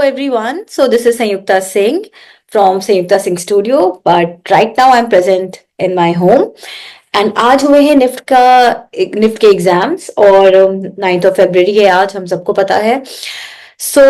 everyone. So this is Sanyukta Singh from Sanyukta Singh Studio, but right now I'm present in my home. And आज हुए हैं NIFT के exams और 9 फरवरी है आज, हम सबको पता है। सो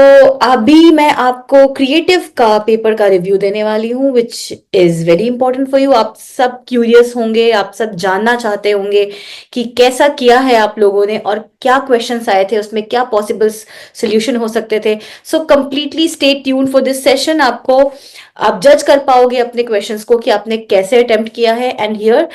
अभी मैं आपको क्रिएटिव का पेपर का रिव्यू देने वाली हूँ, which is very important for you. आप सब क्यूरियस होंगे, आप सब जानना चाहते होंगे कि कैसा किया है आप लोगों ने और क्या क्वेश्चंस आए थे, उसमें क्या पॉसिबल सोल्यूशन हो सकते थे। So completely stay tune for this session. आप जज कर पाओगे अपने क्वेश्चंस को कि आपने कैसे अटेम्प्ट किया है। And here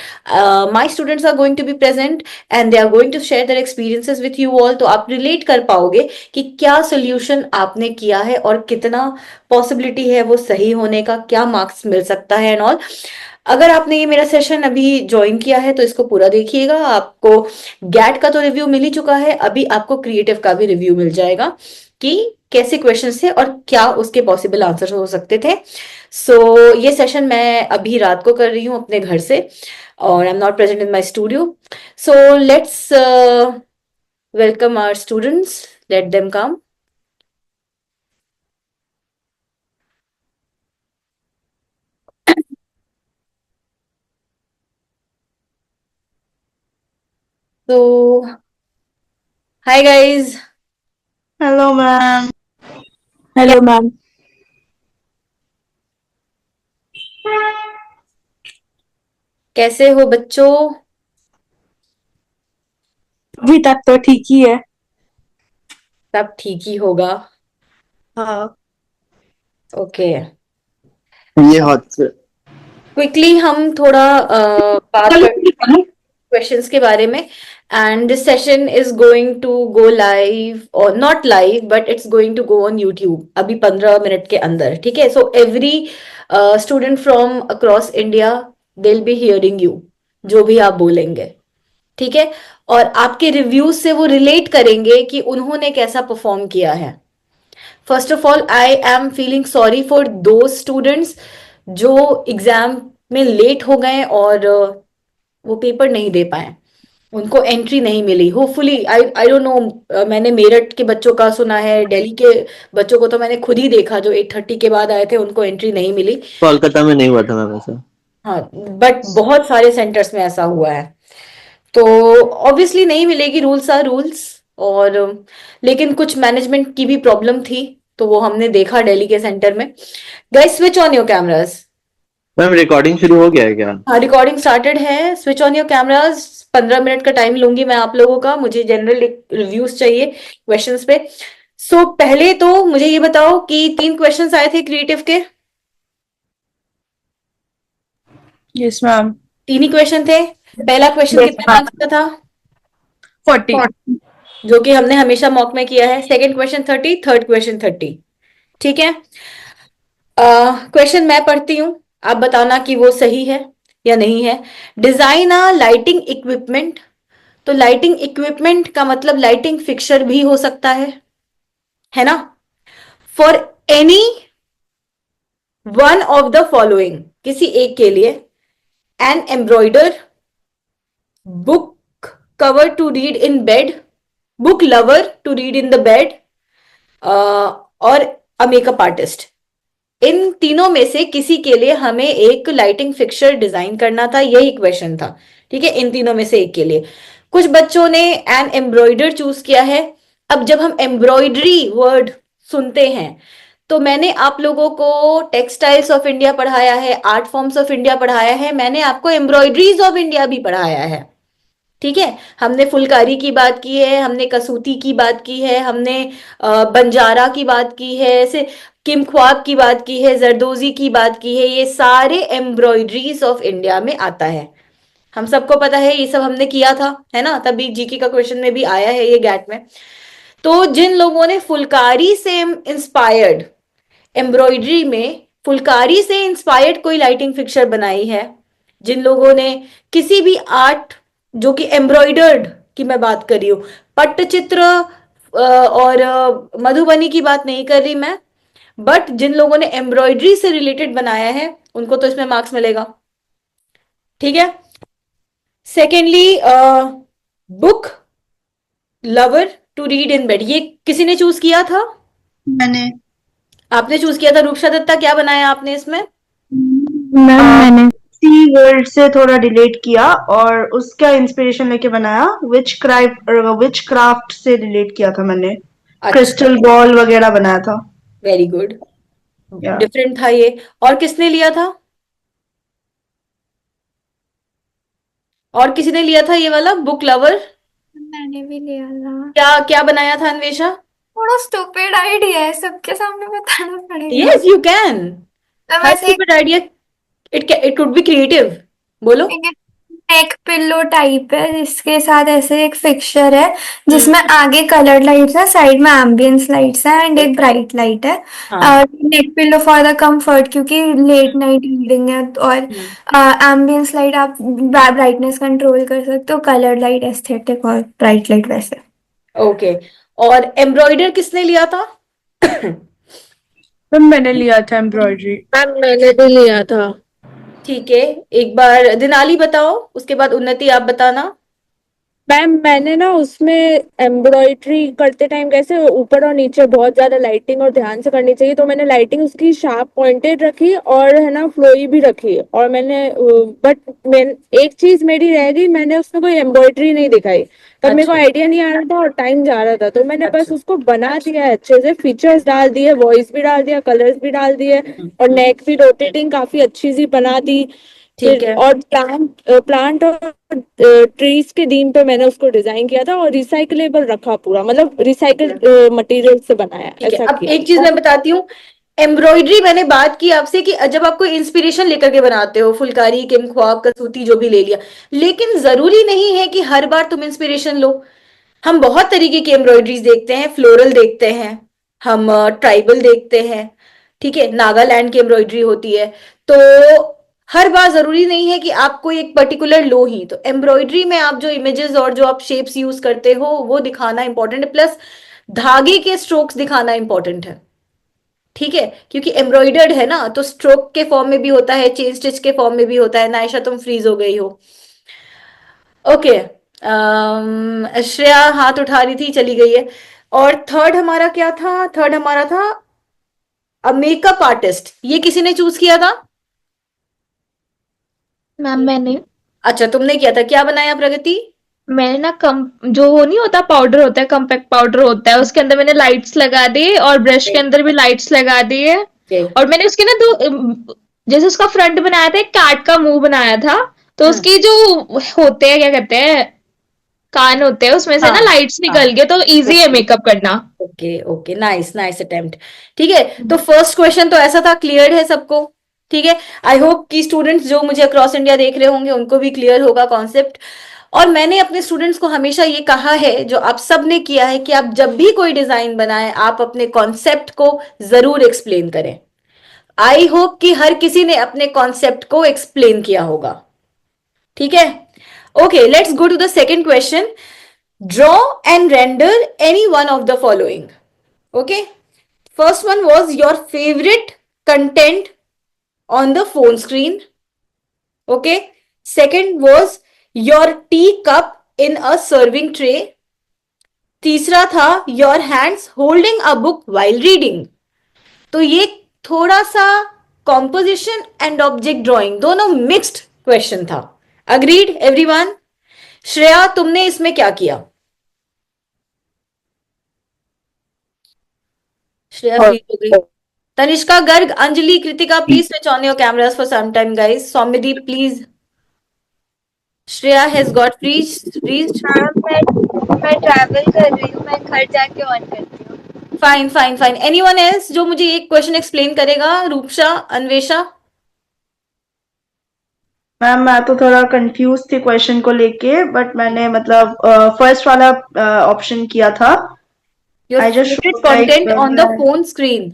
my students are going to be present and they are going to share their experiences with you all. तो आप रिलेट कर पाओगे कि क्या सोल्यूशन आपने किया है और कितना पॉसिबिलिटी है वो सही होने का, क्या मार्क्स मिल सकता है एंड ऑल। अगर आपने ये मेरा सेशन अभी ज्वाइन किया है तो इसको पूरा देखिएगा। आपको गैट का तो रिव्यू मिल ही चुका है, अभी आपको क्रिएटिव का भी रिव्यू मिल जाएगा कि कैसे क्वेश्चंस थे और क्या उसके पॉसिबल आंसर हो सकते थे। ये सेशन मैं अभी रात को कर रही हूँ अपने घर से और I am not present in my studio. So let's welcome our students, let them come. तो hi guys. Hello ma'am. Hello ma'am. कैसे हो बच्चों? अभी तक तो ठीक ही है। सब ठीक ही होगा। हाँ। ओके, ये हाथ से क्विकली हम थोड़ा बात करते हैं क्वेश्चंस के बारे में। And this session is going to go live, और not live but it's going to go on YouTube अभी 15 मिनट के अंदर। ठीक है, so every student from across India they will be hearing you, जो भी आप बोलेंगे। ठीक है, और आपके रिव्यूज से वो रिलेट करेंगे कि उन्होंने कैसा परफॉर्म किया है। First of all I am feeling sorry for दो स्टूडेंट्स जो एग्जाम में लेट हो गए और वो पेपर नहीं दे पाए, उनको एंट्री नहीं मिली। होपफुली, आई डोंट नो, मैंने मेरठ के बच्चों का सुना है, दिल्ली के बच्चों को तो मैंने खुद ही देखा जो 8:30 के बाद आए थे, उनको एंट्री नहीं मिली। कोलकाता में नहीं हुआ था मैम ऐसा। हाँ, बट बहुत सारे सेंटर्स में ऐसा हुआ है। तो ऑब्वियसली नहीं मिलेगी, रूल्स आर रूल्स। और लेकिन कुछ मैनेजमेंट की भी प्रॉब्लम थी, तो वो हमने देखा दिल्ली के सेंटर में। Guys, switch on your cameras. Ma'am recording शुरू हो गया है क्या? हाँ, रिकॉर्डिंग स्टार्टेड है। Switch on your cameras. 15 minute का टाइम लूंगी मैं आप लोगों का, मुझे जनरल रिव्यूज चाहिए क्वेश्चंस पे। पहले तो मुझे ये बताओ कि 3 क्वेश्चंस आए थे क्रिएटिव के। Yes ma'am. 3 ही क्वेश्चन थे। पहला क्वेश्चन यस कितने मैम। मार्क्स का था? 40। जो कि हमने हमेशा मॉक में किया है। Second question 30, third question 30। ठीक है, क्वेश्चन मैं पढ़ती हूँ, आप बताना कि वो सही है या नहीं है। Design a lighting equipment. तो लाइटिंग इक्विपमेंट का मतलब लाइटिंग फिक्सर भी हो सकता है ना। For any one of the following, किसी एक के लिए। An embroider, book cover to read in bed, book lover to read in the bed, और अ मेकअप आर्टिस्ट। इन तीनों में से किसी के लिए हमें एक लाइटिंग फिक्सर डिजाइन करना था, यही क्वेश्चन था। ठीक है, इन तीनों में से एक के लिए। कुछ बच्चों ने एन एम्ब्रॉयडर चूज किया है। अब जब हम एम्ब्रॉयडरी वर्ड सुनते हैं तो मैंने आप लोगों को टेक्सटाइल्स ऑफ इंडिया पढ़ाया है, आर्ट फॉर्म्स ऑफ इंडिया पढ़ाया है, मैंने आपको एम्ब्रॉयडरीज ऑफ इंडिया भी पढ़ाया है। ठीक है, हमने फुलकारी की बात की है, हमने कसूती की बात की है, हमने बंजारा की बात की है, ऐसे किम ख्वाब की बात की है, जरदोजी की बात की है। ये सारे एम्ब्रॉयडरीज ऑफ इंडिया में आता है। हम सबको पता है, ये सब हमने किया था, है ना, तभी जीके का क्वेश्चन में भी आया है ये गैट में। तो जिन लोगों ने फुलकारी से इंस्पायर्ड, एम्ब्रॉयडरी में फुलकारी से इंस्पायर्ड कोई लाइटिंग फिक्सर बनाई है, जिन लोगों ने किसी भी आर्ट जो कि एम्ब्रॉयडर्ड की मैं बात कर रही हूँ, पट्टचित्र और मधुबनी की बात नहीं कर रही मैं, बट जिन लोगों ने एम्ब्रॉयडरी से रिलेटेड बनाया है उनको तो इसमें मार्क्स मिलेगा। ठीक है, secondly, book lover to read in bed, ये किसी ने चूज किया था? मैंने। आपने चूज किया था रूपशा दत्ता, क्या बनाया आपने इसमें? मैम मैंने सी वर्ल्ड से थोड़ा रिलेट किया और उसका इंस्पिरेशन लेके बनाया। विच क्राफ्ट से रिलेट किया था मैंने। अच्छा, क्रिस्टल बॉल वगैरह बनाया था। वेरी गुड, या डिफरेंट था ये। और किसने लिया था? और किसी ने लिया था ये वाला बुक लवर? मैंने भी लिया था। क्या क्या बनाया था अन्वेषा? थोड़ा स्टूपिड आइडिया है, सबके सामने बताना पड़ेगा। Yes you can. तो हर वैसे stupid idea, it could be creative. बोलो। एक नेक पिल्लो टाइप है जिसके साथ ऐसे एक फिक्सचर है जिसमें आगे कलर्ड लाइट्स है, साइड में एम्बियंस लाइट्स है एंड एक ब्राइट लाइट है। हाँ। नेक पिल्लो फॉर द कंफर्ट क्योंकि लेट नाइट रीडिंग है और एम्बियंस लाइट आप ब्राइटनेस कंट्रोल कर सकते हो, कलर्ड लाइट एस्थेटिक और ब्राइट लाइट वैसे। ओके। और एम्ब्रॉयडर किसने लिया था? मैम मैंने लिया था एम्ब्रॉयडरी। मैम मैंने भी लिया था। ठीक है, एक बार दिनाली बताओ, उसके बाद उन्नति आप बताना। मैम मैंने ना उसमें एम्ब्रॉयडरी करते टाइम कैसे ऊपर और नीचे बहुत ज्यादा लाइटिंग और ध्यान से करनी चाहिए, तो मैंने लाइटिंग उसकी शार्प पॉइंटेड रखी और है ना फ्लोई भी रखी। और मैंने बट मैं एक चीज मेरी रह गई, मैंने उसमें कोई एम्ब्रॉयडरी नहीं दिखाई। तब मेरे को अच्छा। आइडिया नहीं आ रहा था और टाइम जा रहा था, तो मैंने बस अच्छा। उसको बना दिया है अच्छे से, फीचर्स डाल दिए, वॉइस भी डाल दिया, कलर्स भी डाल दिए और हम्म, नेक भी रोटेटिंग काफी अच्छी सी बना दी। ठीक फिर है। और प्लांट और ट्रीज के दीम पे मैंने उसको डिजाइन किया था और रिसाइकलेबल रखा पूरा, मतलब रिसाइकल मटेरियल से बनाया, ठीक है, ऐसा अब किया। एक चीज मैं बताती हूँ। एम्ब्रॉयडरी मैंने बात की आपसे कि जब आप कोई इंस्पिरेशन लेकर के बनाते हो, फुलकारी, किम ख्वाब, कसूती, जो भी ले लिया, लेकिन जरूरी नहीं है कि हर बार तुम इंस्पिरेशन लो। हम बहुत तरीके की एम्ब्रॉयडरीज देखते हैं, फ्लोरल देखते हैं, हम ट्राइबल देखते हैं, ठीक है, नागालैंड की एम्ब्रॉयडरी होती है। तो हर बार जरूरी नहीं है कि आपको एक पर्टिकुलर लो ही। तो एम्ब्रॉयडरी में आप जो इमेजेस और जो आप शेप्स यूज करते हो वो दिखाना इंपॉर्टेंट है, प्लस धागे के स्ट्रोक्स दिखाना इंपॉर्टेंट है। ठीक है, क्योंकि एम्ब्रॉयडर्ड है ना, तो स्ट्रोक के फॉर्म में भी होता है, चेन स्टिच के फॉर्म में भी होता है। नायशा तुम फ्रीज हो गई हो। ओके। श्रेया हाथ उठा रही थी, चली गई है। और थर्ड हमारा क्या था? थर्ड हमारा था मेकअप आर्टिस्ट। ये किसी ने चूज किया था? मैम मैंने अच्छा, तुमने किया था। क्या बनाया प्रगति? मैंने ना कम जो वो नहीं होता पाउडर होता है, कम्पैक्ट पाउडर होता है, उसके अंदर मैंने लाइट्स लगा दी और ब्रश के अंदर भी लाइट्स लगा दी है। Okay. और मैंने उसके ना जैसे उसका फ्रंट बनाया था, एक कैट का मुंह बनाया था, तो उसकी जो होते हैं क्या कहते हैं, कान होते हैं, उसमें से ना हाँ, लाइट्स निकल गए, तो इजी है मेकअप करना। Okay okay, nice nice attempt. ठीक है, तो फर्स्ट क्वेश्चन तो ऐसा था, क्लियर है सबको? ठीक है, आई होप कि स्टूडेंट्स जो मुझे अक्रॉस इंडिया देख रहे होंगे उनको भी क्लियर होगा कॉन्सेप्ट। और मैंने अपने स्टूडेंट्स को हमेशा ये कहा है, जो आप सब ने किया है, कि आप जब भी कोई डिजाइन बनाएं आप अपने कॉन्सेप्ट को जरूर एक्सप्लेन करें। आई होप कि हर किसी ने अपने कॉन्सेप्ट को एक्सप्लेन किया होगा। ठीक है, okay, let's go to the second question. Draw and render any one of the following. Okay. First one was your favorite content on the phone screen. Okay. Second was your teacup in a serving tray. तीसरा था your hands holding a book while reading. तो ये थोड़ा सा composition and object drawing दोनों mixed question था। Agreed everyone? Shreya, तुमने इसमें क्या किया? श्रेया फ्री हो गई। Tanishka Garg, Anjali, Kritika, please switch on your cameras for some time, guys. Soumyadeep, please. Shreya has got freezed. मैं ट्रैवल कर रही हूँ, मैं घर जाके ऑन करती हूँ। Fine fine fine. Anyone else जो मुझे एक क्वेश्चन एक्सप्लेन करेगा? रूपशा, अन्वेषा? मैम मैं तो थोड़ा कंफ्यूज थी क्वेश्चन को लेके, बट मैंने मतलब फर्स्ट वाला ऑप्शन किया था। Your I just favorite showed, like, content on the phone screen.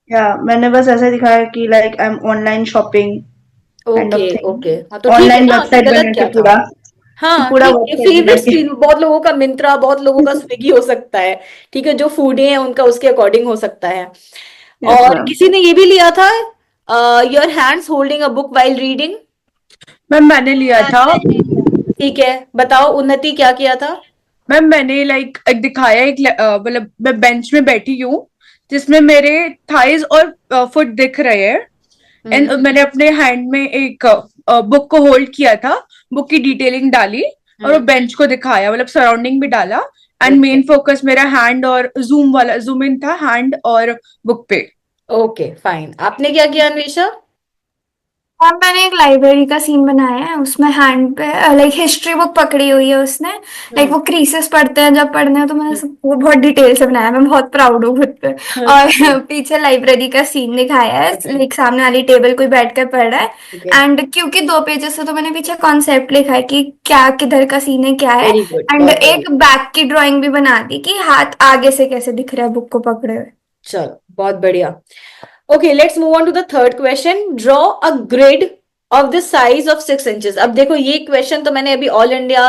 या मैंने बस ऐसा दिखाया कि like I am online shopping kind of okay thing. Okay, हाँ तो ठीक है ऑनलाइन ना, तो वेबसाइट गलत बना क्या के था? पूरा हाँ पूरा ठीक है, वेबसाइट बना फेवरेट के। स्क्रीन बहुत लोगों का मिंत्रा, बहुत लोगों का स्विगी हो सकता है। ठीक है, जो फूडी है उनका उसके अकॉर्डिंग हो सकता है। यस और मैम। किसी ने ये भी लिया था, your hands holding a book while reading. Ma'am मैंने लिया था। ठीक है, बताओ उन्नति क्या किया था? मैम मैंने लाइक एक दिखाया, एक मतलब मैं बेंच में बैठी हूँ, जिसमें मेरे थाइज और फुट दिख रहे हैं एंड मैंने अपने हैंड में एक बुक को होल्ड किया था, बुक की डिटेलिंग डाली और वो बेंच को दिखाया, मतलब सराउंडिंग भी डाला एंड मेन फोकस मेरा हैंड और जूम इन था हैंड और बुक पे। ओके फाइन, आपने क्या किया अन्वेषा? और मैंने एक लाइब्रेरी का सीन बनाया है, उसमें हैंड पे लाइक हिस्ट्री बुक पकड़ी हुई है उसने, लाइक वो क्रीसेस पढ़ते हैं जब पढ़ने हैं, तो मैंने वो बहुत डिटेल से बनाया, मैं बहुत प्राउड हूँ खुद पे। और पीछे लाइब्रेरी का सीन दिखाया है, लाइक सामने वाली टेबल कोई बैठ कर पढ़ रहा है एंड क्योंकि 2 पेजेस है तो मैंने पीछे कॉन्सेप्ट लिखा है कि क्या किधर का सीन है क्या है, वेरी गुड, एंड एक बैक की ड्राइंग भी बना दी कि हाथ आगे से कैसे दिख रहा है बुक को पकड़े हुए। चलो बहुत बढ़िया। Okay let's move on to the third question, draw a grid of the size of 6 inches. अब देखो ये क्वेश्चन तो मैंने अभी ऑल इंडिया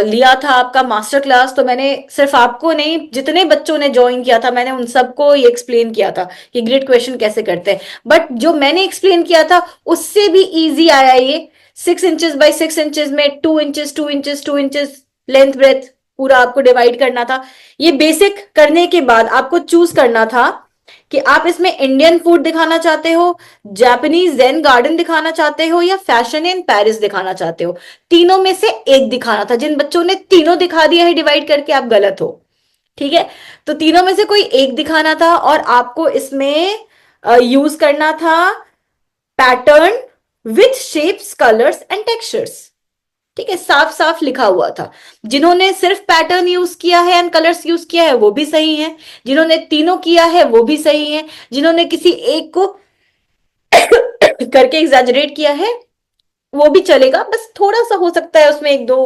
लिया था आपका मास्टर क्लास, तो मैंने सिर्फ आपको नहीं जितने बच्चों ने ज्वाइन किया था मैंने उन सबको ये एक्सप्लेन किया था कि ग्रिड क्वेश्चन कैसे करते हैं, बट जो मैंने एक्सप्लेन किया था उससे भी इजी आया ये। 6 इंचेस बाई 6 इंचेस में 2 inches 2 inches 2 inches length breadth पूरा आपको डिवाइड करना था। ये बेसिक करने के बाद आपको चूज करना था कि आप इसमें इंडियन फूड दिखाना चाहते हो, जापानीज जेन गार्डन दिखाना चाहते हो, या फैशन इन पेरिस दिखाना चाहते हो। तीनों में से एक दिखाना था। जिन बच्चों ने तीनों दिखा दिया है डिवाइड करके आप गलत हो, ठीक है? तो तीनों में से कोई एक दिखाना था और आपको इसमें यूज करना था pattern with shapes colours and textures. ठीक है, साफ साफ लिखा हुआ था। जिन्होंने सिर्फ पैटर्न यूज किया है एंड कलर्स यूज किया है वो भी सही है, जिन्होंने तीनों किया है वो भी सही है, जिन्होंने किसी एक को करके एग्जैजरेट किया है वो भी चलेगा, बस थोड़ा सा हो सकता है उसमें 1-2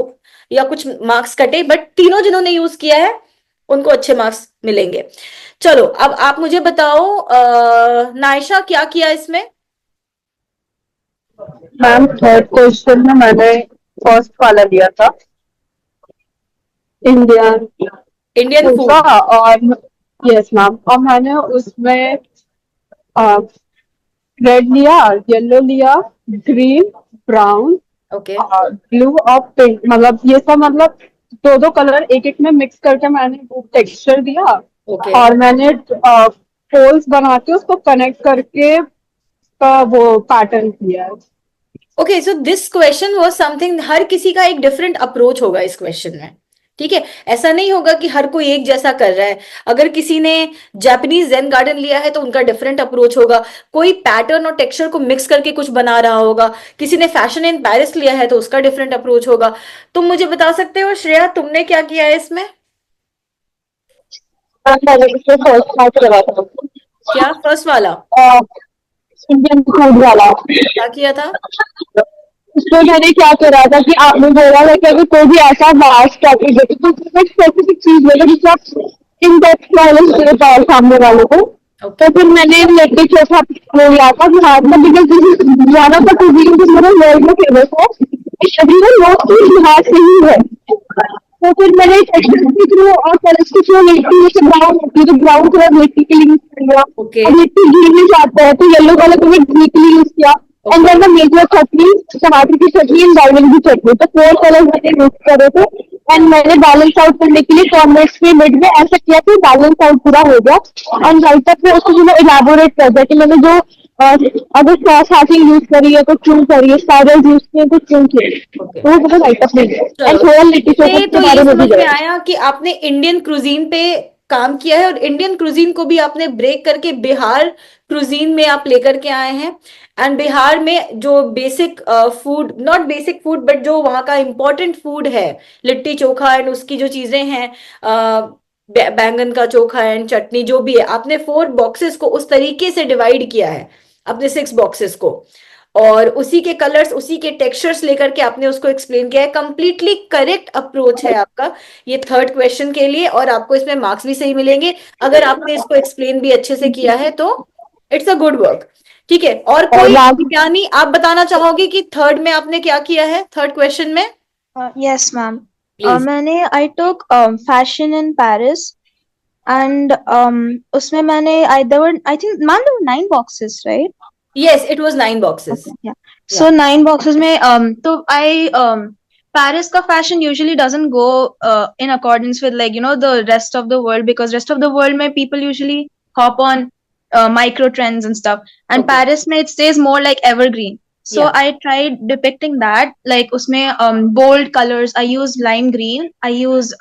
या कुछ मार्क्स कटे, बट तीनों जिन्होंने यूज किया है उनको अच्छे मार्क्स मिलेंगे। चलो अब आप मुझे बताओ नायशा क्या किया इसमें? मैम थर्ड क्वेश्चन में मैंने फर्स्ट वाला लिया था, इंडियन इंडियन फूड फूड। का, और यस मैम, और मैंने उसमें रेड लिया, येलो लिया, ग्रीन, ब्राउन, ओके ब्लू और पिंक, मतलब ये सब मतलब 2-2 कलर एक एक में मिक्स करके मैंने वो टेक्सचर दिया ओके और मैंने पोल्स बना के उसको कनेक्ट करके उसका वो पैटर्न किया है। Okay, so this question was something, हर किसी का एक डिफरेंट अप्रोच होगा इस क्वेश्चन में, ठीक है? ऐसा नहीं होगा कि हर कोई एक जैसा कर रहा है। अगर किसी ने जापानीज जेन गार्डन लिया है तो उनका डिफरेंट अप्रोच होगा, कोई पैटर्न और टेक्सचर को मिक्स करके कुछ बना रहा होगा, किसी ने फैशन इन पेरिस लिया है तो उसका डिफरेंट अप्रोच होगा। तुम मुझे बता सकते हो श्रेया तुमने क्या किया है इसमें? मैंने इसमें फर्स्ट पार्ट करा था, क्या फर्स्ट वाला? इंडियन फूड वाला। क्या किया था? उसमें मैंने क्या करा था कि आपने बोला है कि अगर कोई भी ऐसा वास्ट टॉपिक देखे तो उसमें स्पेसिफिक चीज लेगा जिससे आप इन डेप्थ नॉलेज दे पाओ सामने वालों को। तो फिर मैंने लिट्टी चोखा वो लिया था कि हाँ मतलब बिकॉज ज्यादा तो कुजीन जो मेरे वर्ल्ड में फेमस है, एवरीवन नोस कि बिहार से ही है। तो फिर मैंने टेक्सचर के थ्रू और कलर्स के थ्रू लिट्टी जैसे ब्राउन होती है तो ब्राउन कलर लिट्टी के लिए यूज किया, ओके और लिट्टी घी में जाता है तो येलो कलर को घी के लिए यूज किया, एंड देन द मेजर चटनी टमाटर की चटनी एंड गार्लिक की चटनी, तो 4 कलर मैंने यूज करे थे। एंड मैंने बैलेंस आउट करने के लिए कॉर्नर्स पे मिड में ऐसा किया कि बैलेंस आउट पूरा हो गया, एंड राइट तक में उसको जो इलेबोरेट कर दिया कि मैंने जो अगर सॉस हैशिंग यूज करी है तो क्यों करी है, स्पाइरल्स यूज किए तो क्यों किए, तो वो बहुत राइट अप नहीं है। एंड थोड़ा लिट्टी चोखा नहीं, के तो बारे ये में भी समझ में गया। आया कि आपने इंडियन क्रूजीन पे काम किया है और इंडियन क्रूजीन को भी आपने ब्रेक करके बिहार क्रूजीन में आप लेकर के आए हैं। एंड बिहार में जो basic food, not basic food but जो वहाँ का इंपॉर्टेंट फूड है लिट्टी चोखा एंड उसकी जो चीजें हैं बैंगन का चोखा एंड चटनी जो भी है, आपने 4 बॉक्सेस को उस तरीके से डिवाइड किया है अपने 6 बॉक्सेस को, और उसी के कलर्स उसी के टेक्सचर्स लेकर के आपने उसको एक्सप्लेन किया है। कंप्लीटली करेक्ट अप्रोच है आपका ये थर्ड क्वेश्चन के लिए, और आपको इसमें मार्क्स भी सही मिलेंगे अगर आपने इसको एक्सप्लेन भी अच्छे से किया है, तो इट्स अ गुड वर्क, ठीक है? और कोई ज्ञानी आप बताना चाहोगे कि थर्ड में आपने क्या किया है थर्ड क्वेश्चन में? Yes, ma'am. Please. I took fashion in Paris, and उसमें मैंने I think ma'am there were 9 boxes, right? Yes, it was 9 boxes. Yeah. So 9 boxes में तो Paris का fashion usually doesn't go in accordance with like the rest of the world, because rest of the world में people usually hop on micro trends and stuff. And Okay. Paris mein it stays more like evergreen. So Yeah. I tried depicting that, like usme bold colors. I used lime green. I used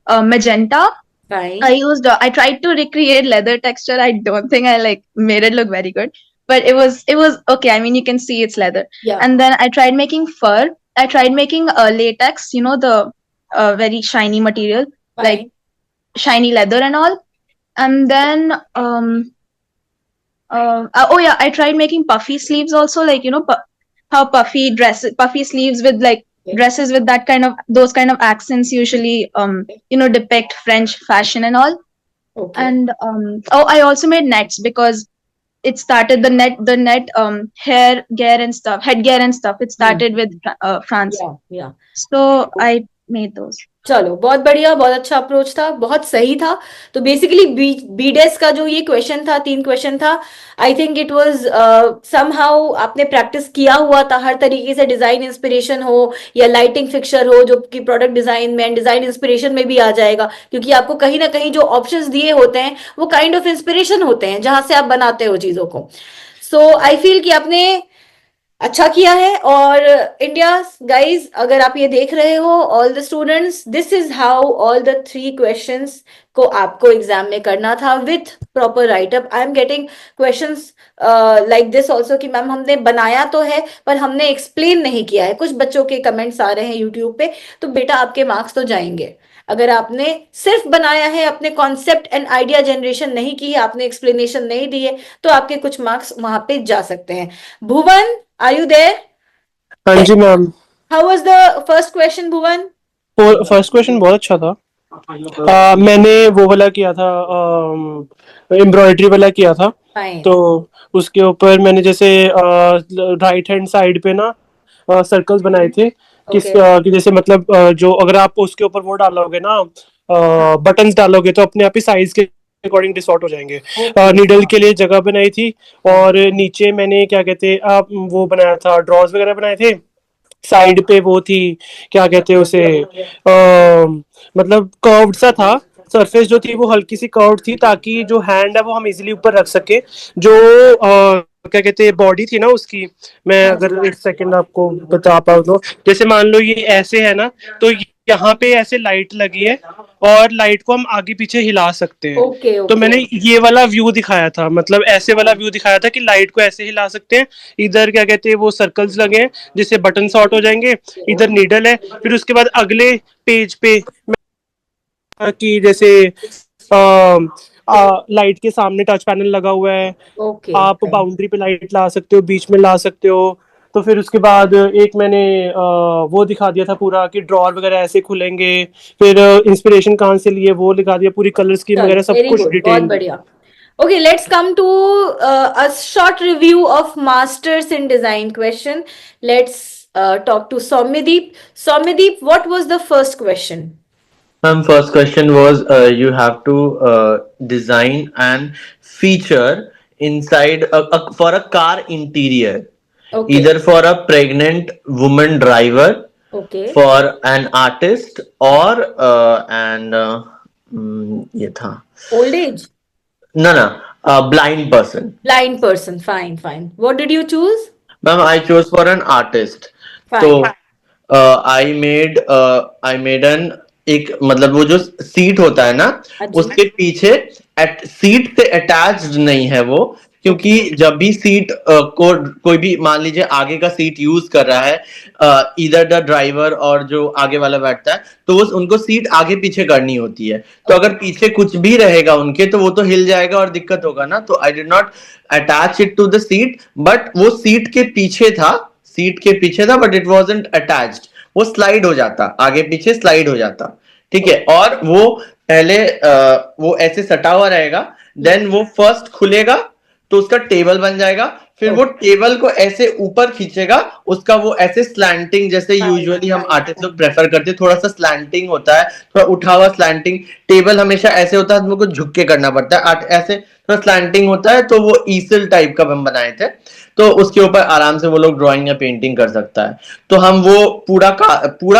magenta. Fine. I tried to recreate leather texture. I don't think I like made it look very good, but it was okay. I mean, you can see it's leather. Yeah. And then I tried making fur. I tried making latex, you know, the very shiny material, like Fine. shiny leather and all. And then oh yeah, I tried making puffy sleeves also, like you know, how puffy sleeves with like dresses with that kind of those kind of accents usually you know, depict French fashion and all. Okay. And oh, I also made nets because it started the net headgear and stuff. It started with France. Yeah. So I made those. चलो बहुत बढ़िया, बहुत अच्छा approach था, बहुत सही था। तो बेसिकली बीडेस का जो ये क्वेश्चन था, 3 क्वेश्चन था, I think it was somehow आपने प्रैक्टिस किया हुआ था हर तरीके से, डिजाइन इंस्पिरेशन हो या लाइटिंग फिक्सचर हो, जो कि प्रोडक्ट डिजाइन में, डिजाइन इंस्पिरेशन में भी आ जाएगा, क्योंकि आपको कहीं ना कहीं जो ऑप्शंस दिए होते हैं वो काइंड ऑफ इंस्पिरेशन होते हैं जहां से आप बनाते हो चीजों को। सो आई फील कि आपने अच्छा किया है। और इंडिया गाइज, अगर आप ये देख रहे हो, all the students, this is how all the 3 questions को आपको एग्जाम में करना था with proper writeup. I am getting questions like this also कि मैम हमने बनाया तो है पर हमने एक्सप्लेन नहीं किया है। कुछ बच्चों के कमेंट्स आ रहे हैं यूट्यूब पे, तो बेटा आपके मार्क्स तो जाएंगे। अगर आपने सिर्फ बनाया है, अपने कॉन्सेप्ट एंड आइडिया जनरेशन नहीं की है, आपने एक्सप्लेनेशन नहीं दी है, तो आपके कुछ मार्क्स वहां पे जा सकते हैं। भुवन, are you there? हाँ जी ma'am. How was the first question, Bhuvan? First question बहुत अच्छा था। मैंने वो वाला किया था, एम्ब्रॉयडरी वाला किया था। Fine. तो उसके ऊपर मैंने जैसे राइट हैंड साइड पे ना सर्कल्स बनाए थे कि जैसे मतलब जो अगर आप उसके ऊपर वो डालोगे ना, बटन्स डालोगे तो अपने आप ही साइज के अकॉर्डिंग डिसॉर्ट हो जाएंगे। नीडल के लिए जगह बनाई थी, और नीचे मैंने क्या कहते हैं आप वो बनाया था, ड्रॉज वगैरह बनाए थे। साइड पे वो थी, क्या कहते हैं उसे, मतलब कर्व्ड सा था, सरफेस जो थी वो हल्की सी कर्व्ड थी, ताकि जो हैंड है वो हम इजीली ऊपर रख सके। जो क्या कहते हैं बॉडी थी ना उसकी, मैं अगर एक सेकंड आपको बता पाऊँ तो, जैसे मान लो ये ऐसे है ना, तो यहाँ पे ऐसे लाइट लगी है और लाइट को हम आगे पीछे हिला सकते हैं। Okay. तो मैंने ये वाला व्यू दिखाया था, मतलब ऐसे वाला व्यू दिखाया था कि लाइट को ऐसे हिला सकते हैं। इधर क्या कहते हैं वो सर्कल्स लगे हैं जिससे बटन शॉर्ट हो जाएंगे, इधर नीडल है। फिर उसके बाद अगले पेज पे कि जैसे लाइट के सामने टच पैनल लगा हुआ है। आप बाउंड्री पे लाइट ला सकते हो, बीच में ला सकते हो। तो फिर उसके बाद एक मैंने वो दिखा दिया था पूरा कि ड्रॉर वगैरह ऐसे खुलेंगे। फिर इंस्पिरेशन कहाँ से लिए वो दिखा दिया, पूरी कलर स्कीम वगैरह सब कुछ डिटेल। बहुत बढ़िया। Okay, let's come to a short review of Masters in Design question. Let's talk to Soumyadeep. Soumyadeep, what was the first question? First question was you have to design and feature inside for a car interior. Okay. Either for a pregnant woman driver, Okay. for an artist, or ये था Old age? No, blind person. Blind person. Fine, fine. What did you choose? Ma'am, I chose for an artist. Fine. So I made an एक मतलब वो जो seat होता है ना, उसके पीछे सीट से अटैच्ड नहीं है वो, क्योंकि जब भी सीट को कोई भी मान लीजिए आगे का सीट यूज कर रहा है, इधर द ड्राइवर और जो आगे वाला बैठता है, तो वो उनको सीट आगे पीछे करनी होती है। तो अगर पीछे कुछ भी रहेगा उनके तो वो तो हिल जाएगा और दिक्कत होगा ना। तो I did not attach it to the seat, but वो सीट के पीछे था बट इट वॉजंट अटैच्ड। वो स्लाइड हो जाता, आगे पीछे स्लाइड हो जाता, ठीक है। और वो पहले वो ऐसे सटा हुआ रहेगा, देन वो फर्स्ट खुलेगा तो उसका टेबल बन जाएगा। फिर वो टेबल को ऐसे ऊपर खींचेगा, उसका वो ऐसे स्लैंटिंग, जैसे यूजुअली हम आर्टिस्ट लोग प्रेफर करते हैं, थोड़ा सा स्लैंटिंग होता है, थोड़ा उठा हुआ स्लैंटिंग। टेबल हमेशा ऐसे होता है, हमको झुक के करना पड़ता है, ऐसे थोड़ा स्लैंटिंग होता है। तो वो ईसल टाइप का हम बनाए थे, तो उसके ऊपर आराम से वो लोग ड्राइंग या पेंटिंग कर सकता है। तो हम वो पूरा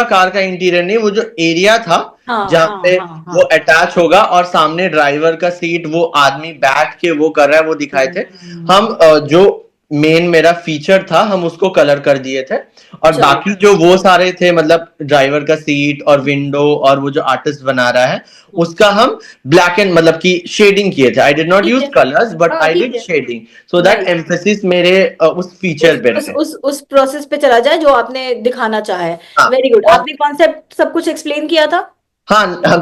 कार का इंटीरियर नहीं, वो जो एरिया था हाँ जहाँ हाँ पे हाँ वो हाँ अटैच होगा और सामने ड्राइवर का सीट, वो आदमी बैठ के वो कर रहा है, वो दिखाए थे हम। जो मेन मेरा फीचर था हम उसको कलर कर दिए थे, और चलो बाकी जो वो सारे थे मतलब ड्राइवर का सीट और विंडो और वो जो आर्टिस्ट बना रहा है उसका हम ब्लैक एंड मतलब कि शेडिंग किए थे। आई डिड नॉट ठीक यूज है। कलर्स बट हाँ आई ठीक डिड है। Shading so that nice. Emphasis मेरे उस फीचर पे रहे। उस प्रोसेस पे चला जाए जो आपने दिखाना चाहा है। हाँ वेरी गुड, और आपने कॉन्सेप्ट सब कुछ एक्सप्लेन किया था। हाँ हाँ,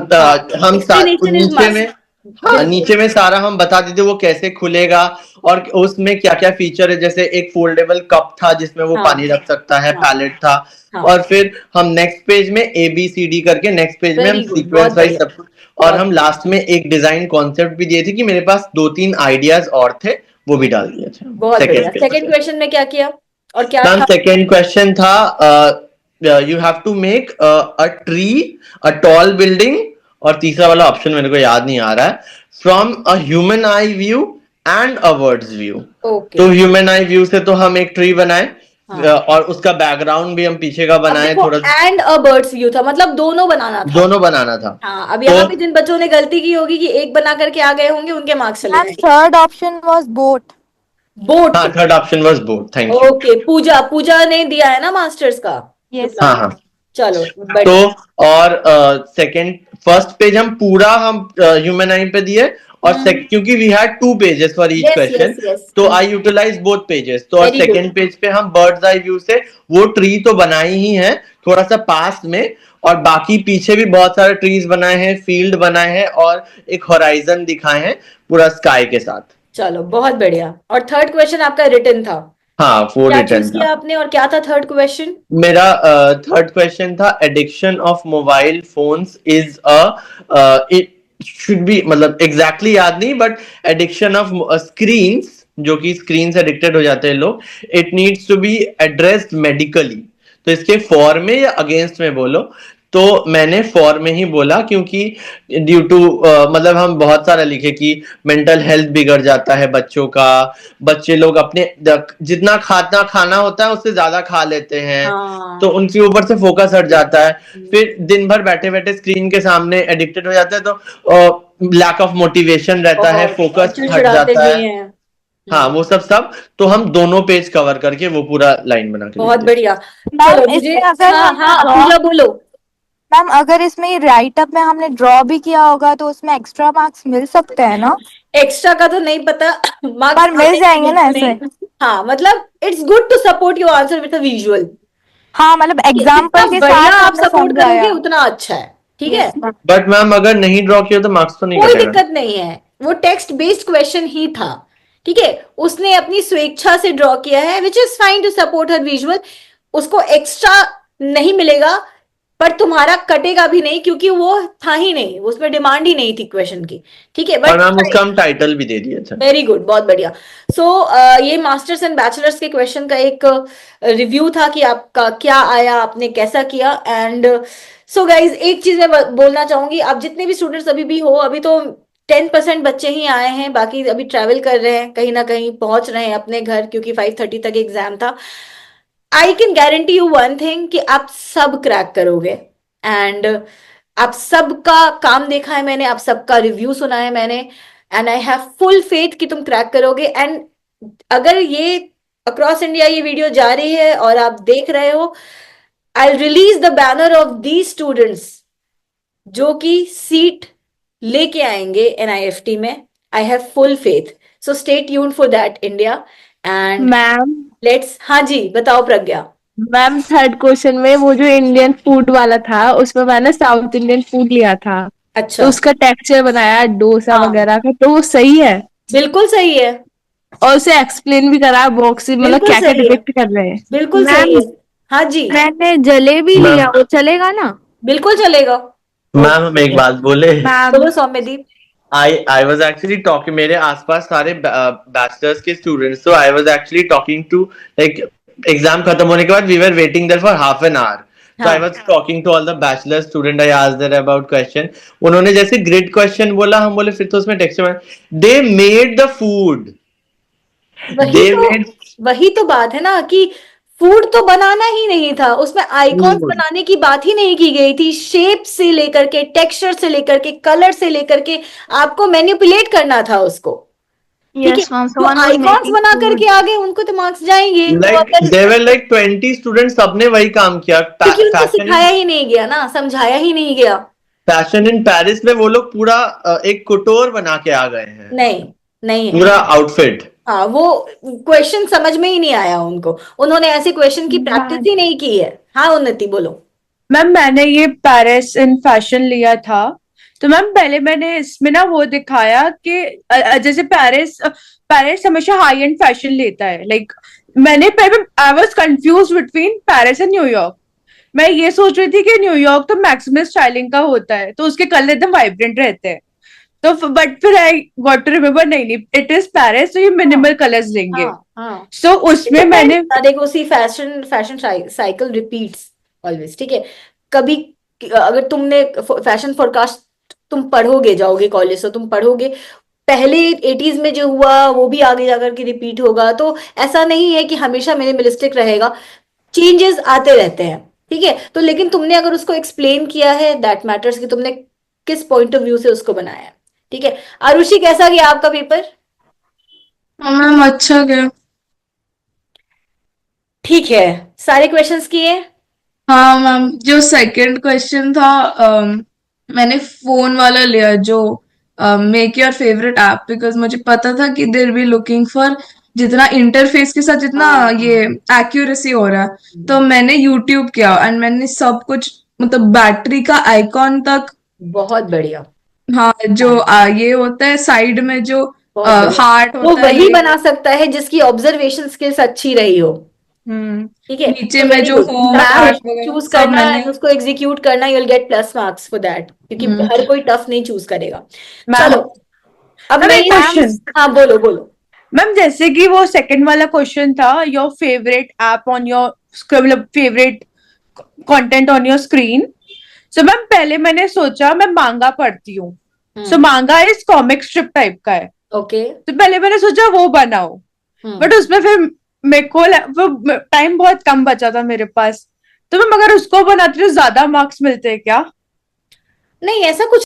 हम एक्सप्लेनेशन इज नीचे में, मस्ट। हाँ बिल्कुल। नीचे में सारा हम बता देते वो कैसे खुलेगा और उसमें क्या क्या फीचर है। जैसे एक फोल्डेबल कप था जिसमें वो हाँ पानी रख सकता है, हाँ पैलेट था। हाँ। और फिर हम नेक्स्ट पेज में ABCD करके नेक्स्ट पेज में हम वेरी गुड, बहुत सीक्वेंस वाइज बढ़िया। सब कुछ, और बहुत हम बढ़िया। लास्ट में एक डिजाइन कॉन्सेप्ट भी दिए थे कि मेरे पास 2-3 आइडियाज और थे, वो भी डाल दिए थे बहुत सेकेंड बढ़िया। पेज सेकंड पे। क्वेश्चन में क्या किया और क्या मैम था? सेकेंड क्वेश्चन था you have to make a tree, a tall building, और तीसरा वाला ऑप्शन मेरे को याद नहीं आ रहा है, from a human eye view and a words view. Okay. तो ह्यूमन आई व्यू से तो हम एक ट्री बनाए, हाँ, और उसका बैकग्राउंड भी हम पीछे का अब बनाए देखो थोड़ा, एंड अ बर्ड्स व्यू था, मतलब दोनों बनाना था। दोनों बनाना था। हाँ, अब तो यहाँ पे जिन बच्चों ने गलती की होगी कि एक बना करके आ गए होंगे उनके मार्क्स चले मैम जाएंगे। Third option was boat. हाँ boat. Third option was both, thank you. Okay, Pooja Pooja ने दिया है ना मास्टर्स का यस डिप्लोमा। हाँ हाँ। चलो तो बढ़िया। और सेकंड फर्स्ट पेज हम पूरा हम ह्यूमन आई पे दिए, और क्योंकि we had 2 pages for each yes question, yes yes. तो आई यूटिलाइज बोथ पेजेस। तो और वेरी गुड। सेकंड पेज पे हम बर्ड्स आई व्यू से वो ट्री तो बनाई ही है थोड़ा सा पास में, और बाकी पीछे भी बहुत सारे ट्रीज बनाए हैं, फील्ड बनाए हैं, और एक होराइजन दिखाए हैं पूरा स्काई के साथ। चलो बहुत बढ़िया। और थर्ड क्वेश्चन आपका रिटर्न था। हाँ वो क्या रिटर्न चूज था। किया आपने और क्या था थर्ड क्वेश्चन? मेरा थर्ड क्वेश्चन था addiction of mobile phones is a it should be, मतलब एग्जैक्टली याद नहीं, बट एडिक्शन ऑफ स्क्रीन्स, जो कि स्क्रीन से एडिक्टेड हो जाते हैं लोग, it needs to be addressed medically. तो इसके फॉर में या अगेंस्ट में बोलो, तो मैंने फॉर में ही बोला, क्योंकि ड्यू टू मतलब हम बहुत सारा लिखे कि मेंटल हेल्थ बिगड़ जाता है बच्चों का, बच्चे लोग अपने जितना खाना होता है उससे ज्यादा खा लेते हैं, तो हाँ। उनके ऊपर से फोकस हट जाता है। फिर दिन भर बैठे बैठे स्क्रीन के सामने एडिक्टेड हो जाता है, तो लैक ऑफ मोटिवेशन रहता है, बहुत, और फोकस हट चिड़चिड़ाते जाता भी है। हैं। हाँ वो सब तो हम दोनों पेज कवर करके वो पूरा लाइन बना के लिख बहुत दिया। बढ़िया। मैम चलो मुझे, इसमें अगर हाँ हमने हाँ ड्रॉ पूजा बोलो। मैम अगर इसमें राइट अप में हमने ड्रॉ भी किया होगा तो उसमें एक्स्ट्रा मार्क्स मिल सकते हैं ना? एक्स्ट्रा का तो नहीं पता, मार्क्स पर मिल आते जाएंगे ना बिल्कुल ऐसे? नहीं। हाँ मतलब it's good to support your answer with a visual. हाँ मतलब जितना एग्जाम्पल के बढ़िया साथ आप हमने सपोर्ट करोगे समझाया। उतना अच्छा है। ठीक है, यस मैम। बट मैम अगर नहीं ड्रॉ किया तो मार्क्स तो नहीं कोई कटेगा। दिक्कत नहीं है, वो टेक्स्ट बेस्ड क्वेश्चन ही था। ठीक है, उसने अपनी स्वेच्छा से ड्रॉ किया है, which is fine to support her visual. उसको एक्स्ट्रा नहीं मिलेगा, पर तुम्हारा कटेगा भी नहीं क्योंकि वो था ही नहीं, उसमें डिमांड ही नहीं थी क्वेश्चन की। ठीक है, और बट मैम उसका हम टाइटल भी दे दिए थे। वेरी गुड, बहुत बढ़िया। सो ये मास्टर्स एंड बैचलर्स के क्वेश्चन का एक रिव्यू था कि आपका क्या आया, आपने कैसा किया। एंड सो गाइज एक चीज मैं बोलना चाहूंगी, आप जितने भी स्टूडेंट्स अभी भी हो, अभी तो 10% बच्चे ही आए हैं, बाकी अभी ट्रैवल कर रहे हैं, कहीं ना कहीं पहुंच रहे हैं अपने घर, क्योंकि 5:30 तक एग्जाम था। I can guarantee you one thing कि आप सब क्रैक करोगे। एंड आप सबका काम देखा है मैंने, आप सबका रिव्यू सुना है मैंने, and I have full faith कि तुम क्रैक करोगे। एंड अगर ये अक्रॉस इंडिया ये वीडियो जा रही है और आप देख रहे हो, I release the banner of the students जो कि सीट लेके आएंगे NIFT में। I have full faith, so stay tuned for that India. And ma'am let's, हाँ जी बताओ प्रज्ञा। मैम थर्ड क्वेश्चन में वो जो इंडियन फूड वाला था उसमें मैंने साउथ इंडियन फूड लिया था, अच्छा। तो उसका टेक्सचर बनाया डोसा हाँ वगैरह का, तो वो सही है। बिल्कुल सही है। और उसे एक्सप्लेन भी करा बॉक्स से, मतलब बिल्कुल क्या क्या सही है। डिपिक्ट कर रहे हैं। बिल्कुल सही मैम है। हाँ जी, मैंने जलेबी मैम लिया, वो चलेगा ना? बिल्कुल चलेगा। मैम हम एक बात बोले, मैम बोलो Soumyadeep. I was actually talking, मेरे आसपास सारे बैचलर्स के students, so I was actually talking to, like exam खत्म होने के बाद we were waiting there for half an hour, so I हाँ, was talking to all the bachelor student, I asked them about question, उन्होंने जैसे grid question बोला, हम बोले फिर तो उसमें टेक्सचर में they made the food, वही they तो made, वही तो बात है ना कि फूड तो बनाना ही नहीं था उसमें, आइकॉन्स Food. बनाने की बात ही नहीं की गई थी। शेप से लेकर के, टेक्सचर से लेकर के, कलर से लेकर के आपको मैनिपुलेट करना था उसको, ठीक है। Yes, ma'am. जो Someone was आइकॉन्स making बना food. करके आ गए उनको तो मार्क्स जाएंगे। तो Like अगर there were like 20 students, सबने वही काम किया। क्योंकि उनको फैशन सिखाया ही नहीं गया ना, समझाया ही नहीं गया। फैशन इन पेरिस में वो लोग पूरा एक कुटोर बना के आ गए हैं, नहीं नहीं है। पूरा आउटफिट। हाँ, वो क्वेश्चन समझ में ही नहीं आया उनको, उन्होंने ऐसे क्वेश्चन की प्रैक्टिस ही नहीं की है। हाँ उन्नति बोलो। मैम मैंने ये पेरिस इन फैशन लिया था, तो मैम पहले मैंने इसमें ना वो दिखाया कि जैसे पेरिस पेरिस हमेशा हाई एंड फैशन लेता है। लाइक मैंने पहले I was confuse between Paris and New York. मैं ये सोच रही थी कि न्यूयॉर्क तो मैक्सिमम स्टाइलिंग का होता है, तो उसके कलर एकदम वाइब्रेंट रहते हैं। तो बट फिर आई गॉट टू रिमेम्बर, नहीं नहीं इट इज पेरिस, तो ये मिनिमल कलर्स लेंगे। हाँ हाँ, सो उसमें मैंने देखो see fashion fashion cycle repeats always, ठीक है। कभी अगर तुमने फैशन फोरकास्ट तुम पढ़ोगे, जाओगे कॉलेज तो तुम पढ़ोगे, पहले 80s में जो हुआ वो भी आगे जाकर के रिपीट होगा। तो ऐसा नहीं है कि हमेशा मिनिमलिस्टिक रहेगा, चेंजेस आते रहते हैं, ठीक है। तो लेकिन तुमने अगर उसको एक्सप्लेन किया है, दैट मैटर्स कि तुमने किस पॉइंट ऑफ व्यू से उसको बनाया है, ठीक है। आरुषि कैसा गया आपका पेपर? मैम अच्छा गया। ठीक है, सारे क्वेश्चंस किए? हाँ मैम, जो सेकंड क्वेश्चन था मैंने फोन वाला लिया जो make your favourite app, because मुझे पता था कि देर बी लुकिंग फॉर जितना इंटरफेस के साथ जितना ये एक्यूरेसी हो रहा है, तो मैंने यूट्यूब किया एंड मैंने सब कुछ मतलब बैटरी का आइकॉन तक। बहुत बढ़िया। हाँ, जो ये होता है साइड में जो बहुत बढ़िया। हार्ट वो होता है वही ये, बना सकता है जिसकी ऑब्जर्वेशन स्किल्स अच्छी रही हो, ठीक है। नीचे तो में वेरी जो गुड, होम मैप हार्ट वगैरह चूज सब करना मैंने। है, उसको एग्जीक्यूट करना, you will get plus marks for that, क्योंकि हर कोई टफ नहीं चूज करेगा। चलो अब मैम मैं एक क्वेश्चन। हाँ बोलो बोलो। मैम जैसे कि वो सेकंड वाला क्वेश्चन था, your favourite app on your मतलब favourite content on your screen. So ma'am पहले मैंने सोचा मैं मांगा पढ़ती हूँ, सो मांगा इज कॉमिक स्ट्रिप टाइप का है, ओके। तो पहले मैंने सोचा वो बनाओ, बट उसमें फिर मेरे को वो टाइम बहुत कम बचा था मेरे पास, तो मैम अगर उसको बनाती तो ज्यादा मार्क्स मिलते हैं क्या? नहीं, ऐसा कुछ